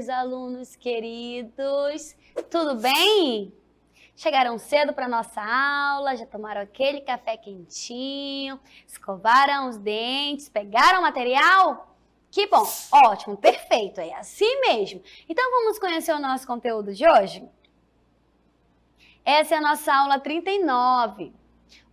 meus alunos queridos! Tudo bem? Chegaram cedo para nossa aula, já tomaram aquele café quentinho, escovaram os dentes, pegaram o material? Que bom! Ótimo, perfeito, é assim mesmo. Então vamos conhecer o nosso conteúdo de hoje? Essa é a nossa aula 39,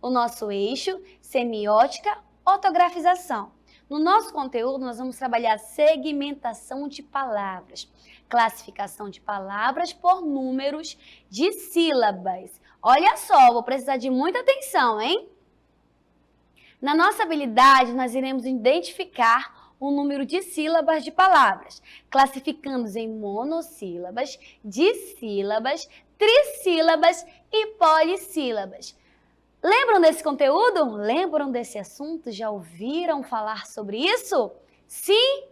o nosso eixo semiótica, ortografização. No nosso conteúdo, nós vamos trabalhar segmentação de palavras, classificação de palavras por números de sílabas. Olha só, vou precisar de muita atenção, hein? Na nossa habilidade, nós iremos identificar o número de sílabas de palavras, classificando-os em monossílabas, dissílabas, trissílabas e polissílabas. Lembram desse conteúdo? Lembram desse assunto? Já ouviram falar sobre isso? Sim?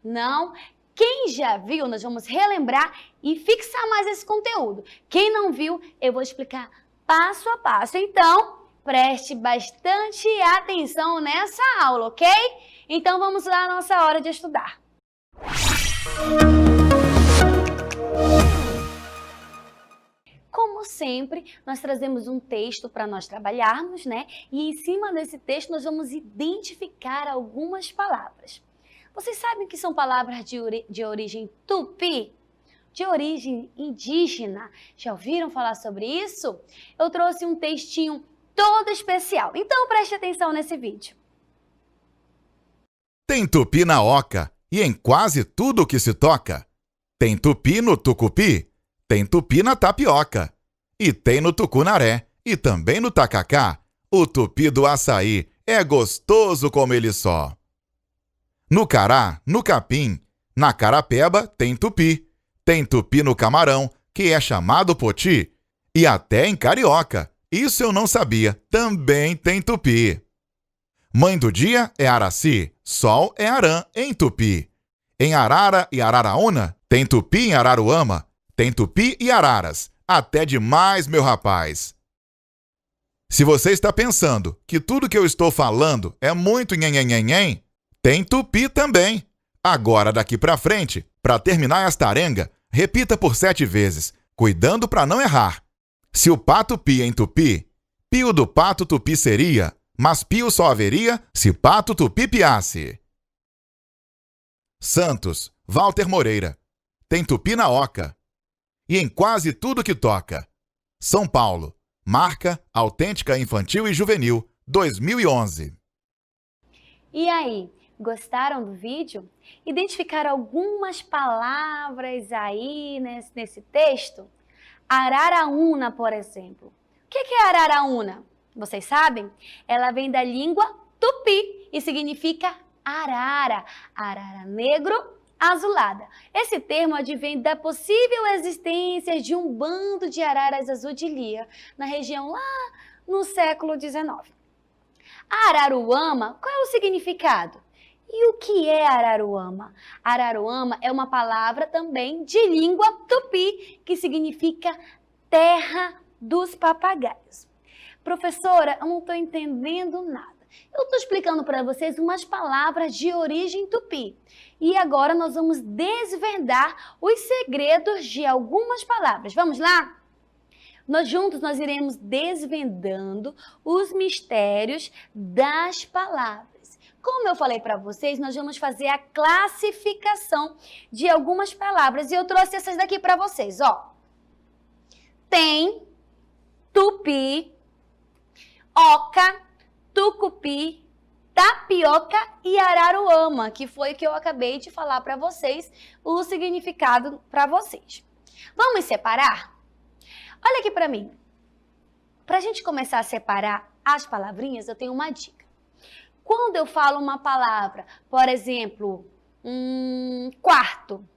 Não? Quem já viu, nós vamos relembrar e fixar mais esse conteúdo. Quem não viu, eu vou explicar passo a passo. Então, preste bastante atenção nessa aula, ok? Então, vamos lá à nossa hora de estudar. Como sempre, nós trazemos um texto para nós trabalharmos, né? E em cima desse texto nós vamos identificar algumas palavras. Vocês sabem que são palavras de origem tupi? De origem indígena? Já ouviram falar sobre isso? Eu trouxe um textinho todo especial, então preste atenção nesse vídeo. Tem tupi na oca e em quase tudo que se toca. Tem tupi no tucupi. Tem tupi na tapioca, e tem no tucunaré, e também no tacacá. O tupi do açaí é gostoso como ele só. No cará, no capim, na carapeba tem tupi no camarão, que é chamado poti, e até em carioca, isso eu não sabia, também tem tupi. Mãe do dia é Araci, sol é Arã em tupi. Em Arara e Araraúna tem tupi em Araruama. Tem tupi e araras, até demais, meu rapaz. Se você está pensando que tudo que eu estou falando é muito nhenhenhenhen, tem tupi também. Agora, daqui pra frente, para terminar esta arenga, repita por 7 vezes, cuidando para não errar. Se o pato pia em tupi, pio do pato tupi seria, mas pio só haveria se pato tupi piasse. Santos, Walter Moreira. Tem tupi na oca. E em quase tudo que toca. São Paulo, marca Autêntica Infantil e Juvenil, 2011. E aí, gostaram do vídeo? Identificaram algumas palavras aí nesse texto? Araraúna, por exemplo. O que é Araraúna? Vocês sabem? Ela vem da língua tupi e significa arara. Arara negro, azulada. Esse termo advém da possível existência de um bando de araras azul de lia na região lá no século XIX. Araruama, qual é o significado? E o que é Araruama? Araruama é uma palavra também de língua tupi, que significa terra dos papagaios. Professora, eu não estou entendendo nada. Eu estou explicando para vocês umas palavras de origem tupi. E agora nós vamos desvendar os segredos de algumas palavras. Vamos lá? Juntos nós iremos desvendando os mistérios das palavras. Como eu falei para vocês, nós vamos fazer a classificação de algumas palavras. E eu trouxe essas daqui para vocês, ó. Tem, tupi, oca, tucupi, tapioca e araruama, que foi o que eu acabei de falar para vocês, o significado para vocês. Vamos separar? Olha aqui para mim. Para a gente começar a separar as palavrinhas, eu tenho uma dica. Quando eu falo uma palavra, por exemplo, quarto,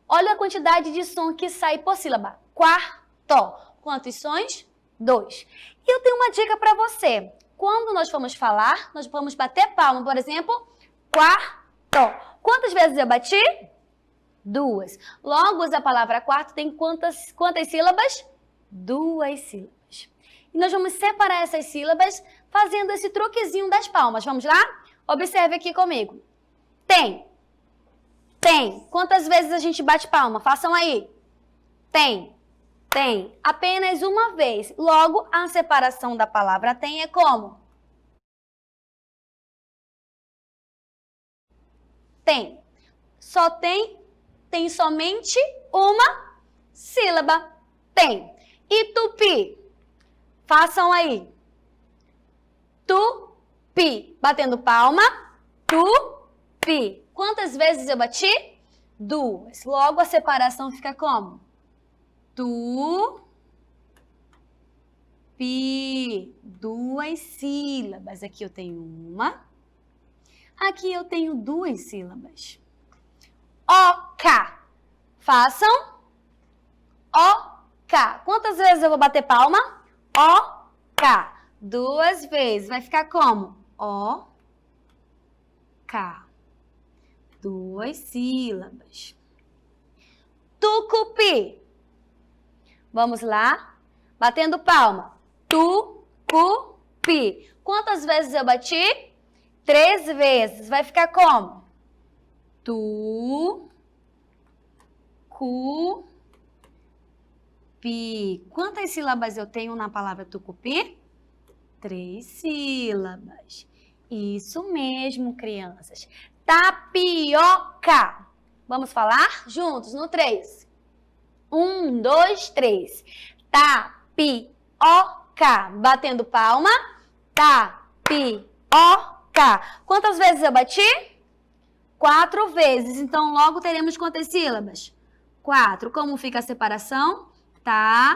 olha a quantidade de som que sai por sílaba. Quarto. Quantos sons? 2. E eu tenho uma dica para você. Quando nós formos falar, nós vamos bater palma, por exemplo, quarto. Quantas vezes eu bati? 2. Logo, a palavra quarto tem quantas sílabas? 2 sílabas. E nós vamos separar essas sílabas fazendo esse truquezinho das palmas. Vamos lá? Observe aqui comigo. Tem Tem. Quantas vezes a gente bate palma? Façam aí. Tem. Tem. Apenas uma vez. Logo, a separação da palavra tem é como? Tem. Só tem somente uma sílaba. Tem. E tupi? Façam aí. Tupi. Batendo palma. Tupi. Quantas vezes eu bati? 2. Logo, a separação fica como? Tupi. 2 sílabas. Aqui eu tenho uma. Aqui eu tenho 2 sílabas. Oca. Façam. Oca. Quantas vezes eu vou bater palma? Oca. 2 vezes. Vai ficar como? Oca. 2 sílabas. Tucupi. Vamos lá. Batendo palma. Tucupi. Quantas vezes eu bati? 3 vezes. Vai ficar como? Tucupi. Quantas sílabas eu tenho na palavra tucupi? 3 sílabas. Isso mesmo, crianças. Tapioca. Vamos falar juntos no 3. 1, 2, 3. Tapioca. Batendo palma. Tapioca. Quantas vezes eu bati? 4 vezes. Então, logo teremos quantas sílabas? 4. Como fica a separação? Tapioca.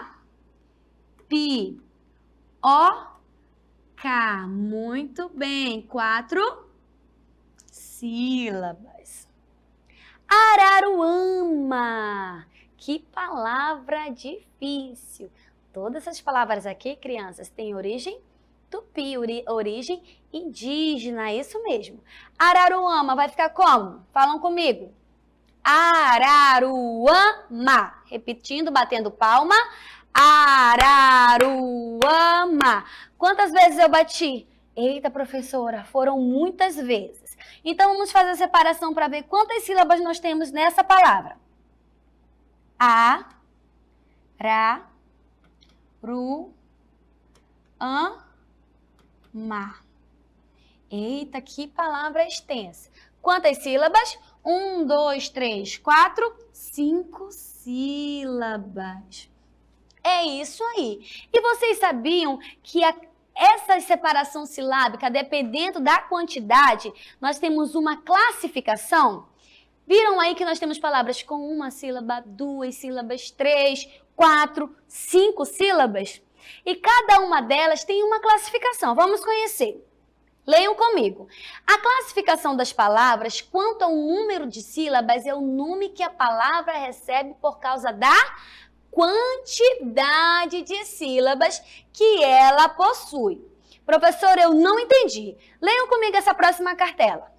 Muito bem. 4 sílabas. Araruama. Que palavra difícil. Todas essas palavras aqui, crianças, têm origem tupi, origem indígena, é isso mesmo. Araruama vai ficar como? Falam comigo. Araruama. Repetindo, batendo palma. Araruama. Quantas vezes eu bati? Eita, professora, foram muitas vezes. Então, vamos fazer a separação para ver quantas sílabas nós temos nessa palavra. A, ra, ru, an, ma. Eita, que palavra extensa. Quantas sílabas? 1, 2, 3, 4, 5 sílabas. É isso aí. E vocês sabiam que essa separação silábica, dependendo da quantidade, nós temos uma classificação? Viram aí que nós temos palavras com 1 sílaba, 2 sílabas, 3, 4, 5 sílabas? E cada uma delas tem uma classificação. Vamos conhecer. Leiam comigo. A classificação das palavras quanto ao número de sílabas é o nome que a palavra recebe por causa da quantidade de sílabas que ela possui. Professor, eu não entendi. Leiam comigo essa próxima cartela.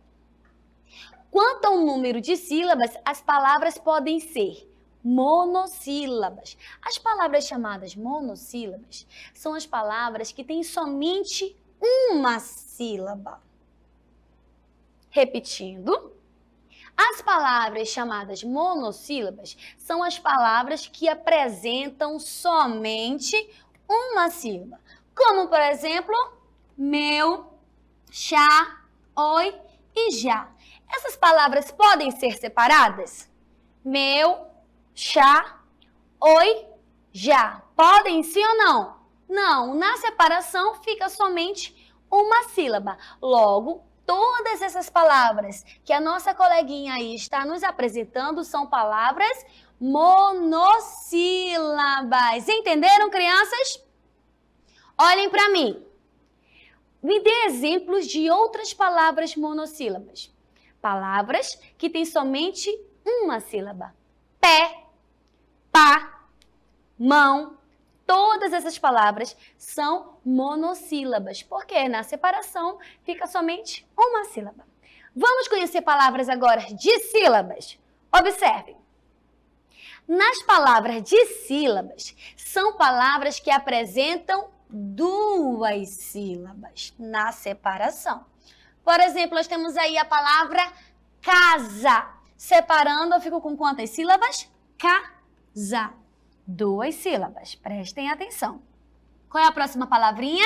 Quanto ao número de sílabas, as palavras podem ser monossílabas. As palavras chamadas monossílabas são as palavras que têm somente uma sílaba. Repetindo, as palavras chamadas monossílabas são as palavras que apresentam somente uma sílaba. Como, por exemplo, meu, chá, oi e já. Essas palavras podem ser separadas? Meu, chá, oi, já. Podem sim ou não? Não, na separação fica somente uma sílaba. Logo, todas essas palavras que a nossa coleguinha aí está nos apresentando são palavras monossílabas. Entenderam, crianças? Olhem para mim. Me dê exemplos de outras palavras monossílabas. Palavras que têm somente uma sílaba. Pé, pá, mão. Todas essas palavras são monossílabas, porque na separação fica somente uma sílaba. Vamos conhecer palavras agora de sílabas. Observem. Nas palavras de sílabas, são palavras que apresentam 2 sílabas na separação. Por exemplo, nós temos aí a palavra casa. Separando, eu fico com quantas sílabas? Casa. 2 sílabas. Prestem atenção. Qual é a próxima palavrinha?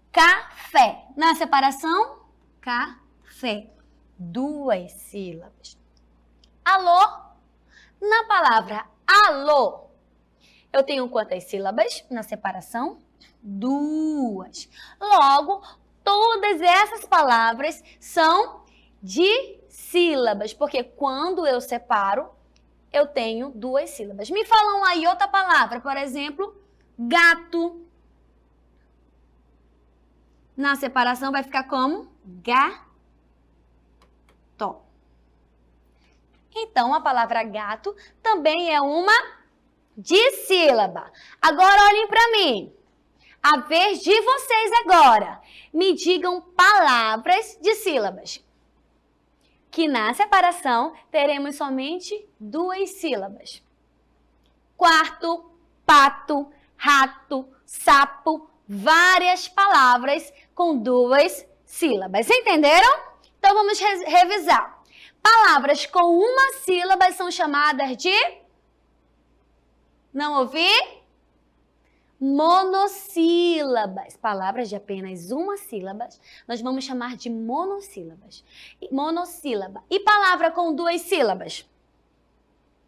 Café. Na separação, café. 2 sílabas. Alô? Na palavra alô, eu tenho quantas sílabas na separação? 2. Logo, todas essas palavras são de sílabas, porque quando eu separo, eu tenho 2 sílabas. Me falam aí outra palavra, por exemplo, gato. Na separação vai ficar como? Gato. Então, a palavra gato também é uma dissílaba. Agora, olhem para mim. A vez de vocês agora. Me digam palavras de sílabas. Que na separação teremos somente 2 sílabas. Quarto, pato, rato, sapo, várias palavras com 2 sílabas. Entenderam? Então vamos revisar. Palavras com uma sílaba são chamadas de... Não ouvi? Monossílabas. Palavras de apenas uma sílaba, nós vamos chamar de monossílabas. Monossílaba. E palavra com 2 sílabas?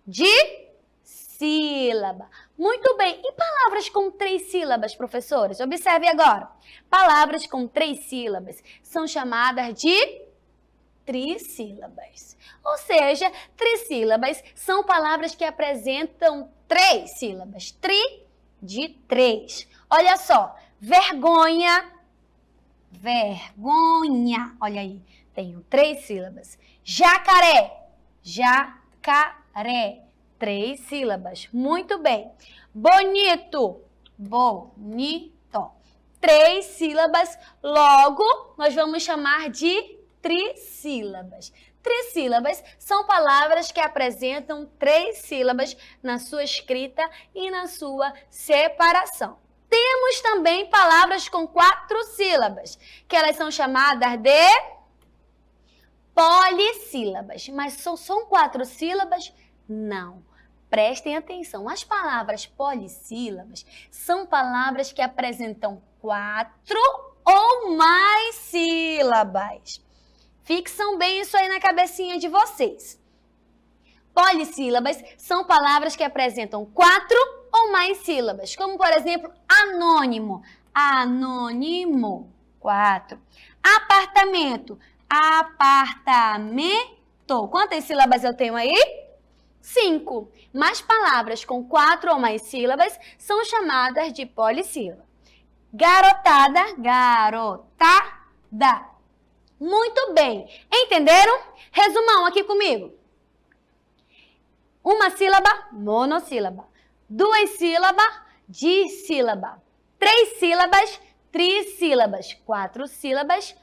Dissílaba. Muito bem. E palavras com 3 sílabas, professores? Observe agora. Palavras com 3 sílabas são chamadas de trissílabas. Ou seja, trissílabas são palavras que apresentam 3 sílabas. De 3. Olha só, vergonha, vergonha. Olha aí, tenho 3 sílabas. Jacaré, jacaré. 3 sílabas. Muito bem. Bonito, bonito. 3 sílabas. Logo, nós vamos chamar de trissílabas. Trissílabas são palavras que apresentam 3 sílabas na sua escrita e na sua separação. Temos também palavras com 4 sílabas, que elas são chamadas de polissílabas. Mas são 4 sílabas? Não. Prestem atenção. As palavras polissílabas são palavras que apresentam 4 ou mais sílabas. Fixam bem isso aí na cabecinha de vocês. Polissílabas são palavras que apresentam 4 ou mais sílabas, como, por exemplo, anônimo. Anônimo, 4. Apartamento. Apartamento. Quantas sílabas eu tenho aí? 5. Mas palavras com 4 ou mais sílabas são chamadas de polissílaba. Garotada, garotada. Muito bem. Entenderam? Resumam aqui comigo. Uma sílaba, monossílaba. 2 sílabas, dissílaba. 3 sílabas, trissílabas. 4 sílabas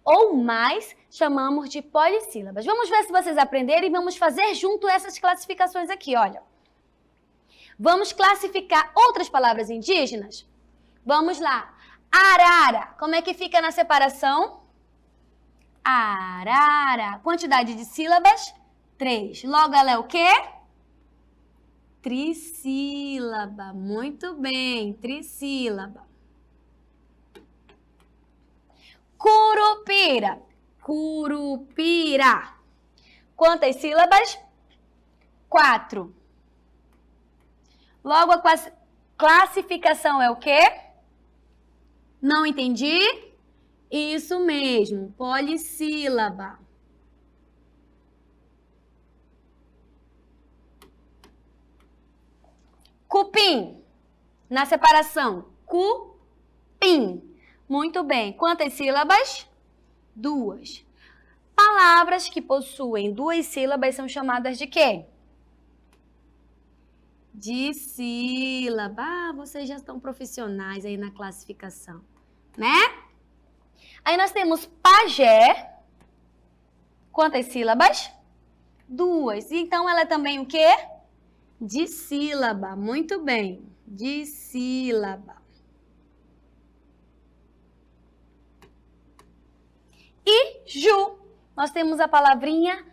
ou mais, chamamos de polissílabas. Vamos ver se vocês aprenderam e vamos fazer junto essas classificações aqui, olha. Vamos classificar outras palavras indígenas? Vamos lá. Arara. Como é que fica na separação? Arara. Quantidade de sílabas? 3. Logo, ela é o quê? Trissílaba. Muito bem, trissílaba. Curupira. Curupira. Quantas sílabas? 4. Logo, a classificação é o quê? Não entendi? Isso mesmo, polissílaba. Cupim. Na separação, cupim. Muito bem. Quantas sílabas? 2. Palavras que possuem 2 sílabas são chamadas de quê? Dissílaba. Ah, vocês já estão profissionais aí na classificação, né? Aí nós temos pajé. Quantas sílabas? 2. Então, ela é também o quê? Dissílaba. Muito bem. Dissílaba. E ju. Nós temos a palavrinha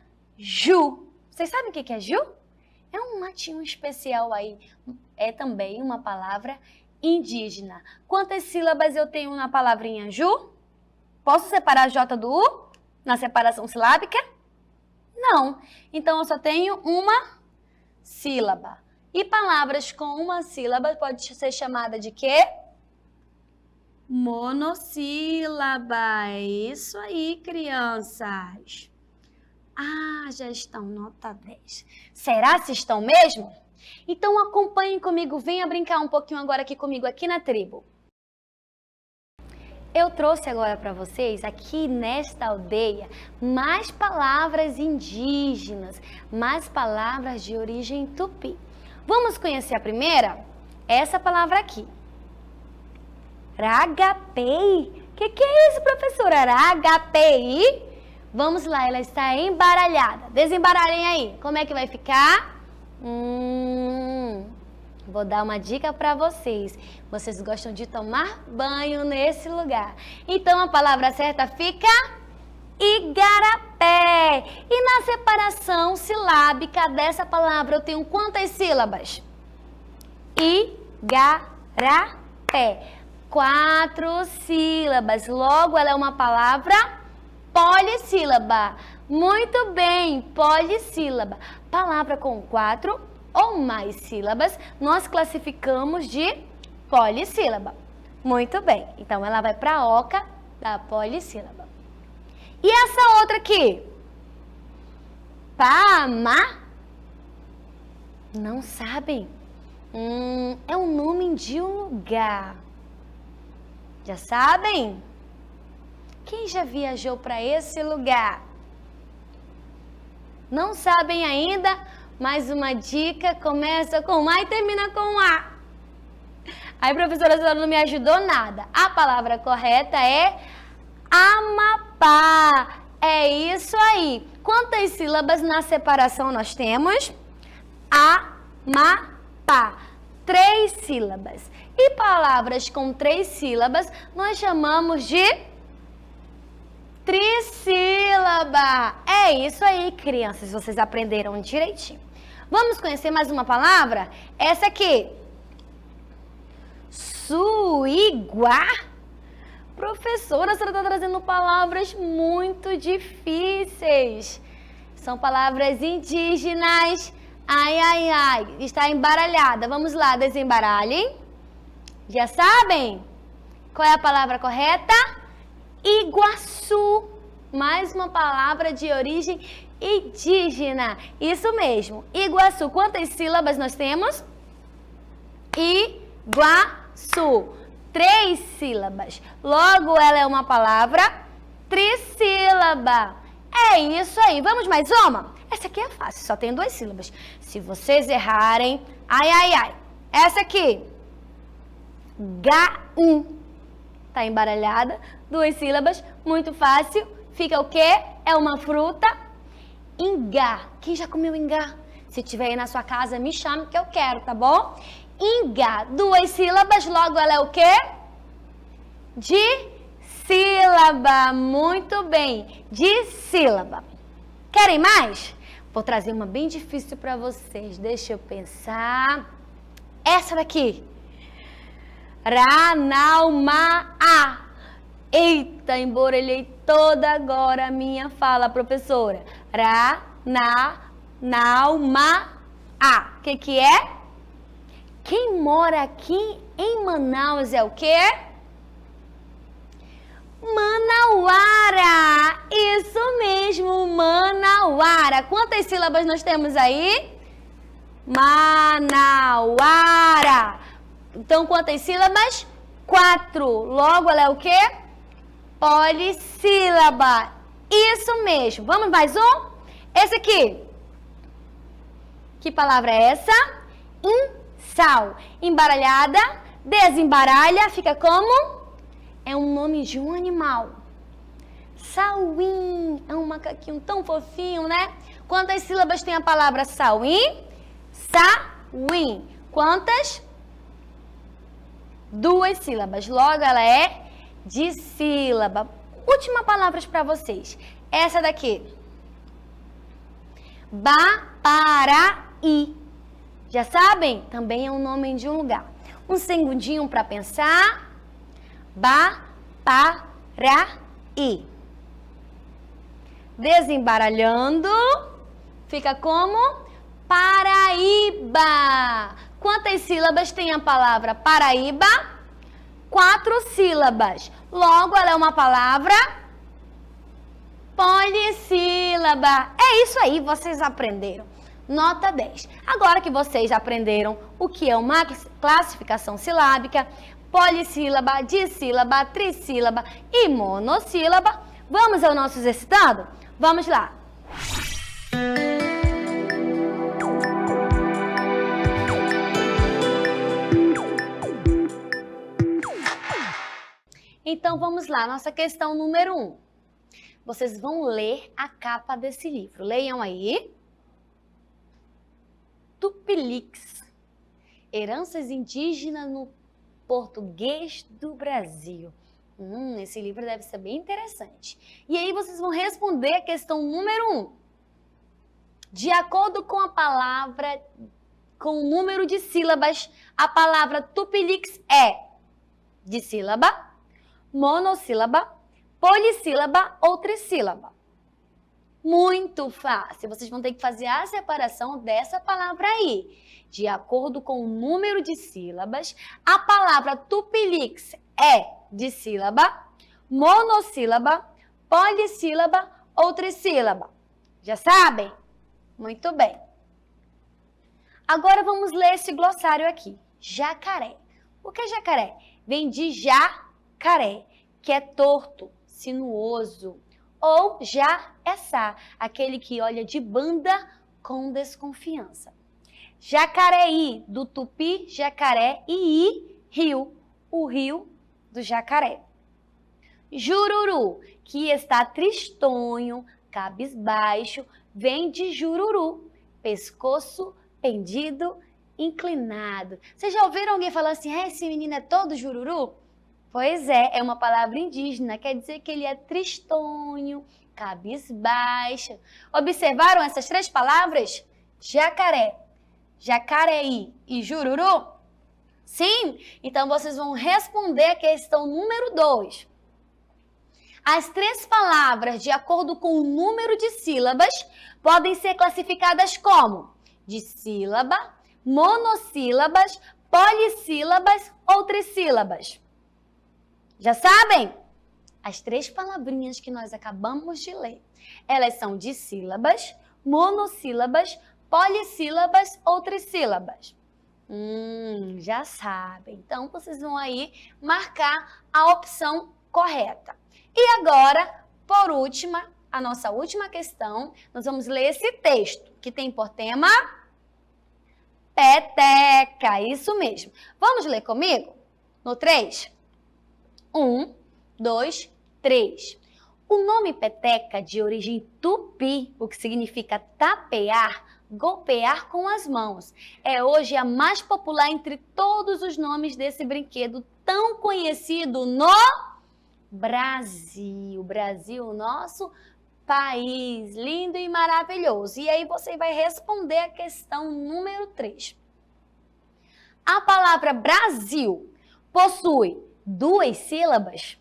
Ju. Vocês sabem o que é Ju? É um latim especial aí. É também uma palavra indígena. Quantas sílabas eu tenho na palavrinha Ju? Posso separar a J do U na separação silábica? Não. Então, eu só tenho uma sílaba. E palavras com uma sílaba pode ser chamada de quê? Monossílaba. É isso aí, crianças. Ah, já estão nota 10. Será se estão mesmo? Então acompanhem comigo, venha brincar um pouquinho agora aqui comigo, aqui na tribo. Eu trouxe agora para vocês, aqui nesta aldeia, mais palavras indígenas, mais palavras de origem tupi. Vamos conhecer a primeira? Essa palavra aqui. Ragapei. O que é isso, professora? Ragapei? Vamos lá, ela está embaralhada. Desembaralhem aí. Como é que vai ficar? Vou dar uma dica para vocês. Vocês gostam de tomar banho nesse lugar. Então, a palavra certa fica igarapé. E na separação silábica dessa palavra, eu tenho quantas sílabas? Igarapé. 4 sílabas. Logo, ela é uma palavra polissílaba. Muito bem, polissílaba. Palavra com 4 ou mais sílabas, nós classificamos de polissílaba. Muito bem, então ela vai para a oca da polissílaba. E essa outra aqui? Pama? Não sabem? É o nome de um lugar. Já sabem? Quem já viajou para esse lugar? Não sabem ainda? Mais uma dica, começa com A e termina com A. Aí, professora, a senhora não me ajudou nada. A palavra correta é Amapá. É isso aí. Quantas sílabas na separação nós temos? Amapá. 3 sílabas. E palavras com 3 sílabas nós chamamos de trissílaba. É isso aí, crianças. Vocês aprenderam direitinho. Vamos conhecer mais uma palavra? Essa aqui. Suiguá. Professora, a senhora está trazendo palavras muito difíceis. São palavras indígenas. Ai, ai, ai. Está embaralhada. Vamos lá, desembaralhem. Já sabem? Qual é a palavra correta? Iguaçu. Mais uma palavra de origem indígena. Isso mesmo. Iguaçu. Quantas sílabas nós temos? Iguaçu. 3 sílabas. Logo, ela é uma palavra trissílaba. É isso aí. Vamos mais uma? Essa aqui é fácil, só tem 2 sílabas. Se vocês errarem, ai, ai, ai. Essa aqui. Gaum. Tá embaralhada. 2 sílabas, muito fácil. Fica o quê? É uma fruta. Ingá. Quem já comeu ingá? Se tiver aí na sua casa, me chame que eu quero, tá bom? Ingá. 2 sílabas, logo ela é o quê? Dissílaba. Muito bem. Dissílaba. Querem mais? Vou trazer uma bem difícil para vocês. Deixa eu pensar. Essa daqui. Ranaumaa. Eita, emborelhei toda agora a minha fala, professora. Ranaumaa. O que é? Quem mora aqui em Manaus é o quê? Manauara. Isso mesmo, Manauara. Quantas sílabas nós temos aí? Manauara. Então, quantas sílabas? 4. Logo, ela é o quê? Polissílaba. Isso mesmo. Vamos mais um? Esse aqui. Que palavra é essa? Insal. Embaralhada. Desembaralha. Fica como? É um nome de um animal. Sauim. É um macaquinho tão fofinho, né? Quantas sílabas tem a palavra sauim? Sauim. Quantas? 2 sílabas. Logo, ela é dissílaba. Última palavra para vocês. Essa daqui. Baparaí. Já sabem? Também é um nome de um lugar. Um segundinho para pensar. Baparaí. Desembaralhando, fica como Paraíba. Quantas sílabas tem a palavra Paraíba? 4 sílabas. Logo, ela é uma palavra polissílaba. É isso aí, vocês aprenderam. Nota 10. Agora que vocês aprenderam o que é uma classificação silábica, polissílaba, dissílaba, trissílaba e monossílaba, vamos ao nosso exercitado? Vamos lá. Então, vamos lá, nossa questão número 1. Vocês vão ler a capa desse livro. Leiam aí. Tupilix, heranças indígenas no português do Brasil. Esse livro deve ser bem interessante. E aí vocês vão responder a questão número 1. De acordo com a palavra, com o número de sílabas, a palavra Tupilix é dissílaba, monossílaba, polissílaba ou trissílaba? Muito fácil. Vocês vão ter que fazer a separação dessa palavra aí. De acordo com o número de sílabas, a palavra Tupilix é dissílaba, monossílaba, polissílaba ou trissílaba? Já sabem? Muito bem. Agora vamos ler esse glossário aqui. Jacaré. O que é jacaré? Vem de jacaré, que é torto, sinuoso. Ou jaçá, aquele que olha de banda com desconfiança. Jacareí, do tupi, jacaré, e rio, o rio do jacaré. Jururu, que está tristonho, cabisbaixo, vem de jururu, pescoço pendido, inclinado. Vocês já ouviram alguém falar assim, esse menino é todo jururu? Pois é uma palavra indígena, quer dizer que ele é tristonho, cabisbaixo. Observaram essas 3 palavras? Jacaré, jacareí e jururu? Sim? Então vocês vão responder a questão número 2. As 3 palavras, de acordo com o número de sílabas, podem ser classificadas como dissílaba, monossílabas, polissílabas ou trissílabas. Já sabem? As 3 palavrinhas que nós acabamos de ler, elas são dissílabas, monossílabas, polissílabas ou trissílabas. Já sabem. Então, vocês vão aí marcar a opção correta. E agora, por última, a nossa última questão, nós vamos ler esse texto, que tem por tema peteca. Isso mesmo. Vamos ler comigo? No 3? 1, 2, 3. O nome peteca, de origem tupi, o que significa tapear, golpear com as mãos, é hoje a mais popular entre todos os nomes desse brinquedo tão conhecido no Brasil. Brasil, nosso país lindo e maravilhoso. E aí você vai responder a questão número 3. A palavra Brasil possui 2 sílabas,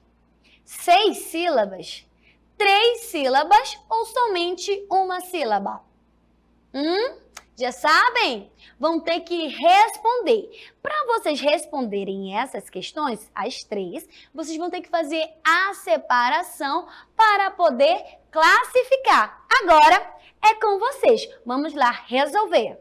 6 sílabas, 3 sílabas ou somente uma sílaba? Já sabem? Vão ter que responder. Para vocês responderem essas questões, as 3, vocês vão ter que fazer a separação para poder classificar. Agora é com vocês. Vamos lá resolver.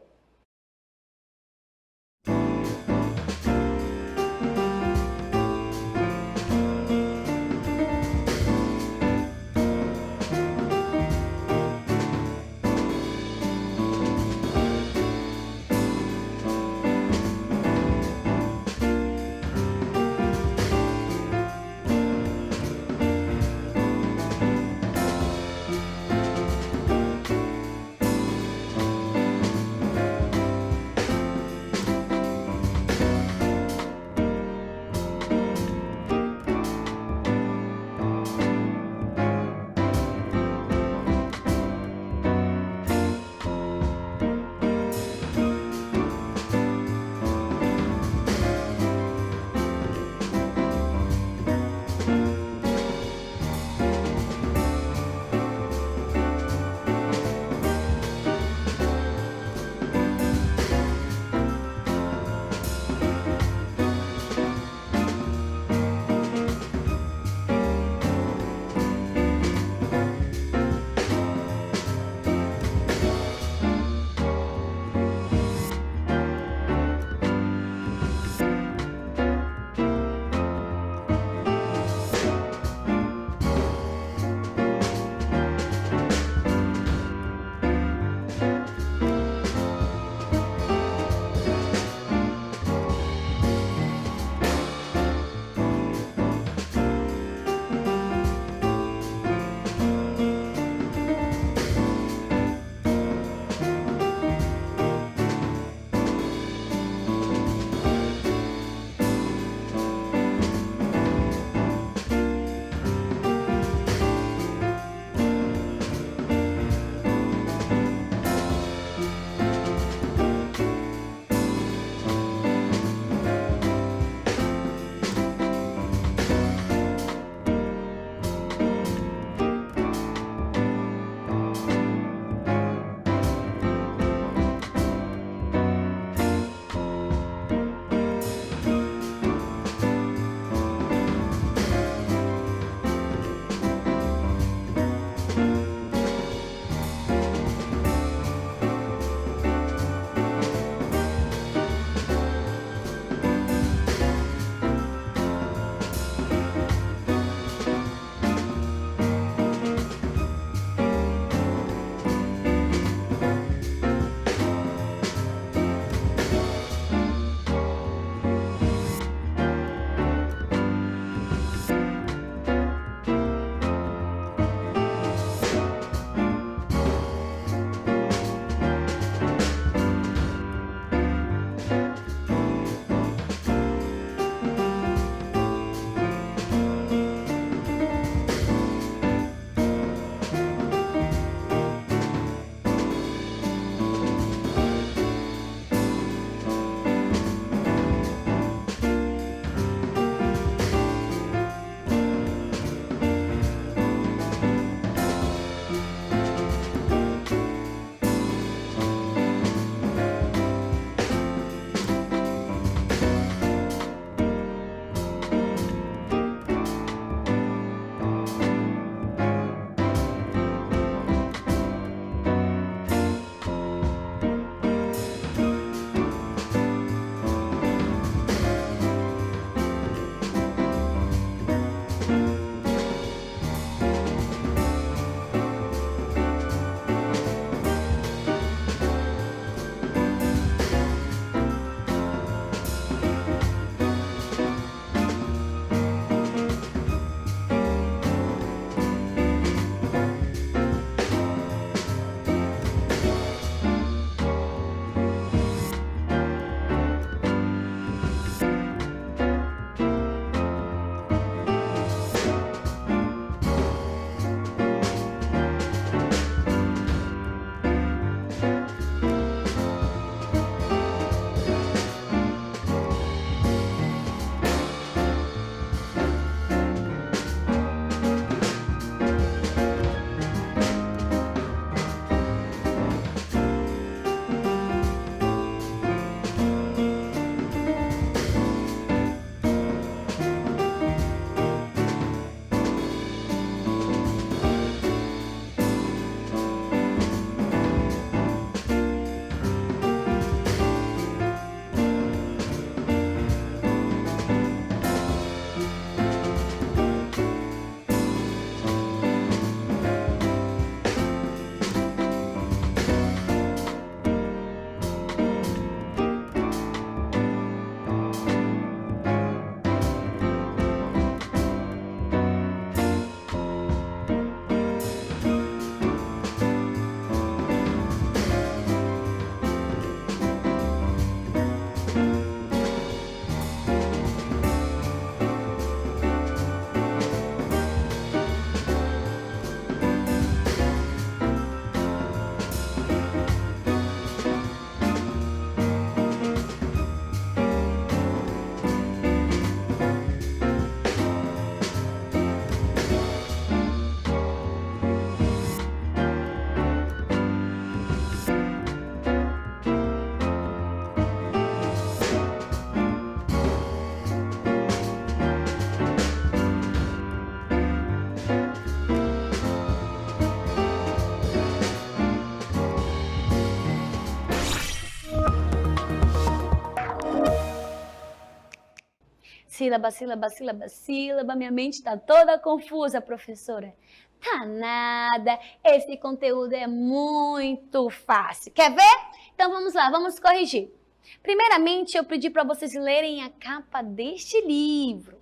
Sílaba, sílaba, sílaba, sílaba. Minha mente está toda confusa, professora. Tá nada. Esse conteúdo é muito fácil. Quer ver? Então vamos lá, vamos corrigir. Primeiramente, eu pedi para vocês lerem a capa deste livro.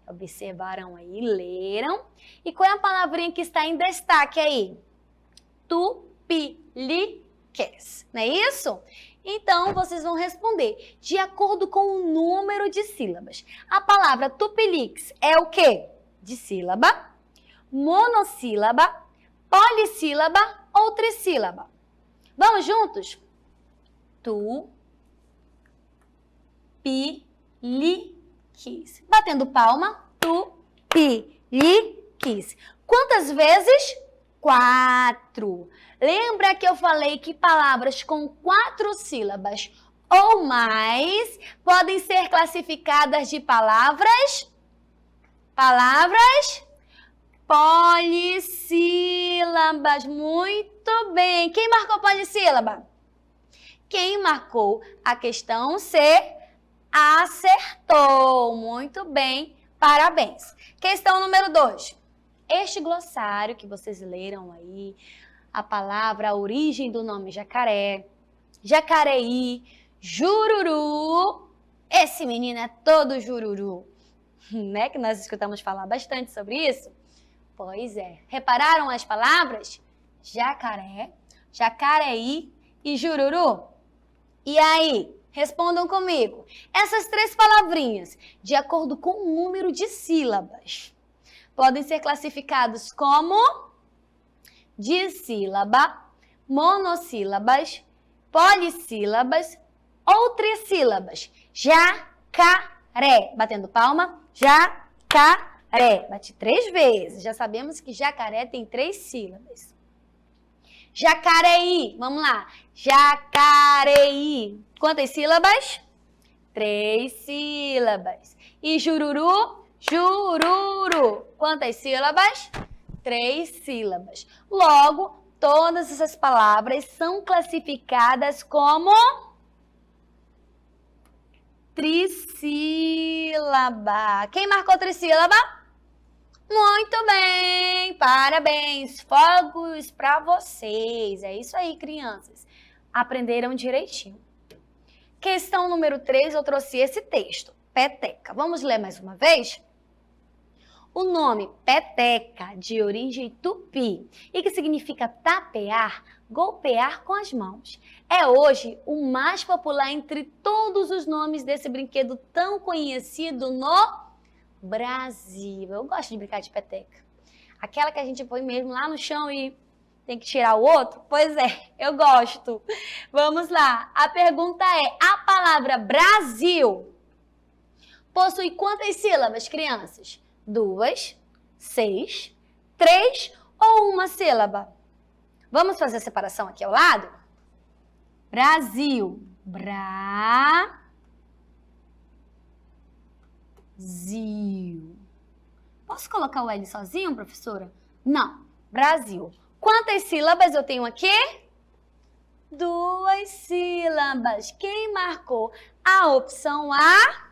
Observaram aí, leram. E qual é a palavrinha que está em destaque aí? Tupiniquins, não é isso? Então, vocês vão responder de acordo com o número de sílabas. A palavra tupiniquins é o quê? De sílaba, monossílaba, polissílaba ou trissílaba? Vamos juntos? Tupiniquins. Batendo palma, tupiniquins. Quantas vezes? 4. Lembra que eu falei que palavras com 4 sílabas ou mais podem ser classificadas de palavras polissílabas. Muito bem. Quem marcou polissílaba? Quem marcou a questão C acertou. Muito bem. Parabéns. Questão número 2. Este glossário que vocês leram aí, a palavra, a origem do nome jacaré, jacareí, jururu. Esse menino é todo jururu, né? Que nós escutamos falar bastante sobre isso. Pois é. Repararam as palavras? Jacaré, jacareí e jururu? E aí? Respondam comigo. Essas 3 palavrinhas, de acordo com o número de sílabas, podem ser classificados como dissílaba, monossílabas, polissílabas ou trissílabas. Jacaré. Batendo palma. Jacaré. Bati 3 vezes. Já sabemos que jacaré tem 3 sílabas. Jacareí. Vamos lá. Jacareí. Quantas sílabas? 3 sílabas. E jururu? Jururu. Quantas sílabas? 3 sílabas. Logo, todas essas palavras são classificadas como trissílaba. Quem marcou trissílaba? Muito bem, parabéns. Fogos para vocês. É isso aí, crianças. Aprenderam direitinho. Questão número 3, eu trouxe esse texto. Peteca. Vamos ler mais uma vez? O nome peteca, de origem tupi, e que significa tapear, golpear com as mãos, é hoje o mais popular entre todos os nomes desse brinquedo tão conhecido no Brasil. Eu gosto de brincar de peteca. Aquela que a gente põe mesmo lá no chão e tem que tirar o outro? Pois é, eu gosto. Vamos lá. A pergunta é, a palavra Brasil possui quantas sílabas, crianças? 2, 6, 3 ou uma sílaba? Vamos fazer a separação aqui ao lado? Brasil. Brasil. Posso colocar o L sozinho, professora? Não. Brasil. Quantas sílabas eu tenho aqui? 2 sílabas. Quem marcou a opção A?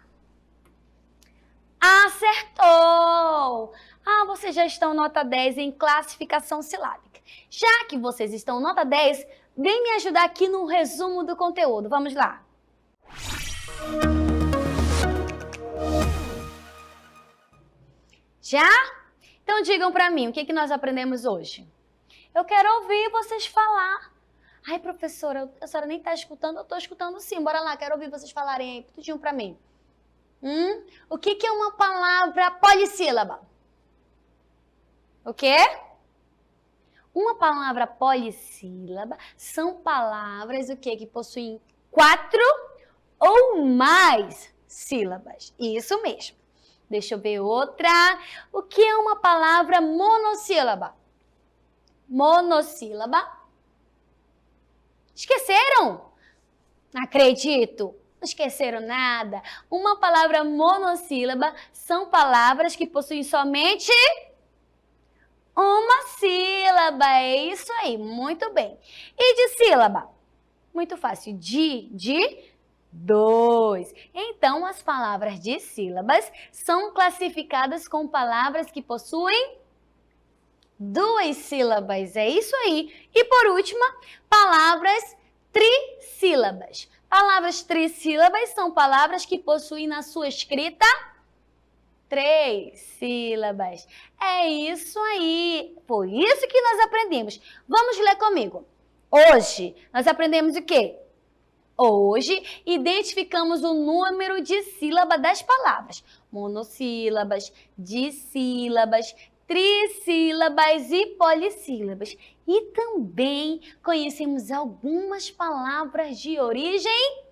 Acertou! Ah, vocês já estão nota 10 em classificação silábica. Já que vocês estão nota 10, vem me ajudar aqui no resumo do conteúdo. Vamos lá. Já? Então digam para mim, o que nós aprendemos hoje? Eu quero ouvir vocês falar. Ai, professora, a senhora nem está escutando, eu estou escutando sim. Bora lá, quero ouvir vocês falarem aí, tudinho para mim. O que é uma palavra polissílaba? O quê? Uma palavra polissílaba são palavras o quê? Que possuem 4 ou mais sílabas. Isso mesmo. Deixa eu ver outra. O que é uma palavra monossílaba? Monossílaba. Esqueceram? Não acredito. Não esqueceram nada. Uma palavra monossílaba são palavras que possuem somente uma sílaba. É isso aí, muito bem. E de sílaba? Muito fácil. De 2. 2. Então, as palavras dissílabas são classificadas com palavras que possuem 2 sílabas. É isso aí. E por último, palavras trissílabas. Palavras trissílabas são palavras que possuem na sua escrita 3 sílabas. É isso aí. Foi isso que nós aprendemos. Vamos ler comigo. Hoje, nós aprendemos o quê? Hoje, identificamos o número de sílaba das palavras. Monossílabas, dissílabas, trissílabas e polissílabas. E também conhecemos algumas palavras de origem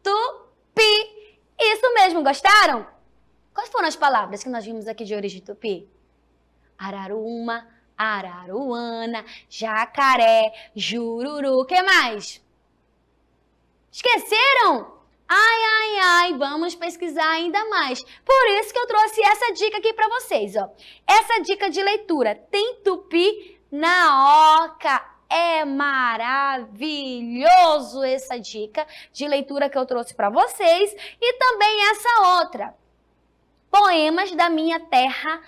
tupi. Isso mesmo, gostaram? Quais foram as palavras que nós vimos aqui de origem tupi? Araruma, araruana, jacaré, jururu, o que mais? Esqueceram? Ai, vamos pesquisar ainda mais. Por isso que eu trouxe essa dica aqui para vocês, ó. Essa dica de leitura tem tupi na oca. É maravilhoso essa dica de leitura que eu trouxe para vocês. E também essa outra. Poemas da minha terra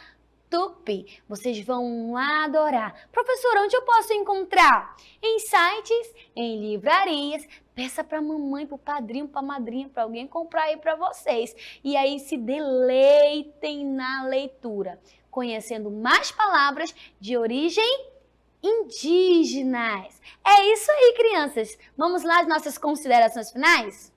tupi. Vocês vão adorar. Professora, onde eu posso encontrar? Em sites, em livrarias. Peça para a mamãe, para o padrinho, para a madrinha, para alguém comprar aí para vocês. E aí se deleitem na leitura, conhecendo mais palavras de origem indígenas. É isso aí, crianças. Vamos lá às nossas considerações finais?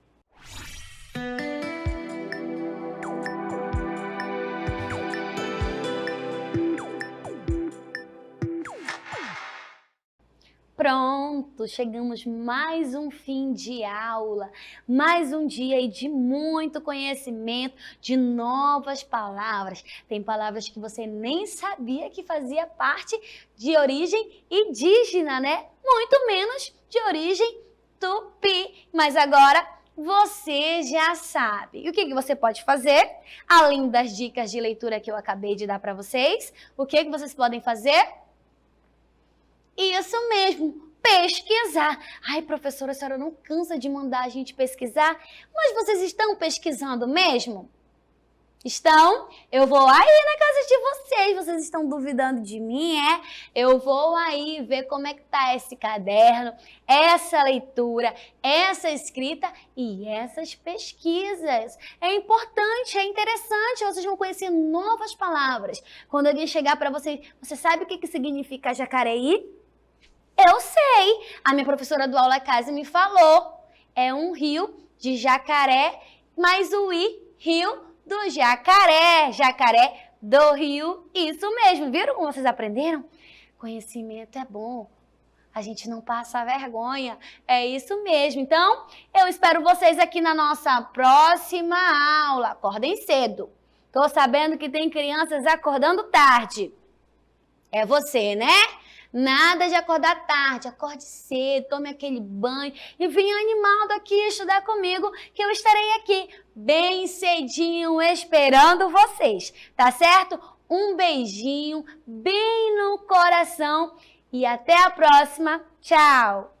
Pronto, chegamos mais um fim de aula, mais um dia aí de muito conhecimento, de novas palavras. Tem palavras que você nem sabia que fazia parte de origem indígena, né? Muito menos de origem tupi. Mas agora você já sabe. E o que você pode fazer? Além das dicas de leitura que eu acabei de dar para vocês, o que vocês podem fazer? Isso mesmo, pesquisar. Ai, professora, a senhora não cansa de mandar a gente pesquisar? Mas vocês estão pesquisando mesmo? Estão? Eu vou aí na casa de vocês estão duvidando de mim, é? Eu vou aí ver como é que tá esse caderno, essa leitura, essa escrita e essas pesquisas. É importante, é interessante, vocês vão conhecer novas palavras. Quando alguém chegar para vocês, você sabe o que significa Jacareí? Eu sei, a minha professora do Aula Casa me falou. É um rio de jacaré, mas o rio do jacaré. Jacaré do rio, isso mesmo. Viram como vocês aprenderam? Conhecimento é bom, a gente não passa vergonha. É isso mesmo. Então, eu espero vocês aqui na nossa próxima aula. Acordem cedo. Tô sabendo que tem crianças acordando tarde. É você, né? Nada de acordar tarde, acorde cedo, tome aquele banho e venha animado aqui estudar comigo, que eu estarei aqui bem cedinho esperando vocês, tá certo? Um beijinho bem no coração e até a próxima. Tchau!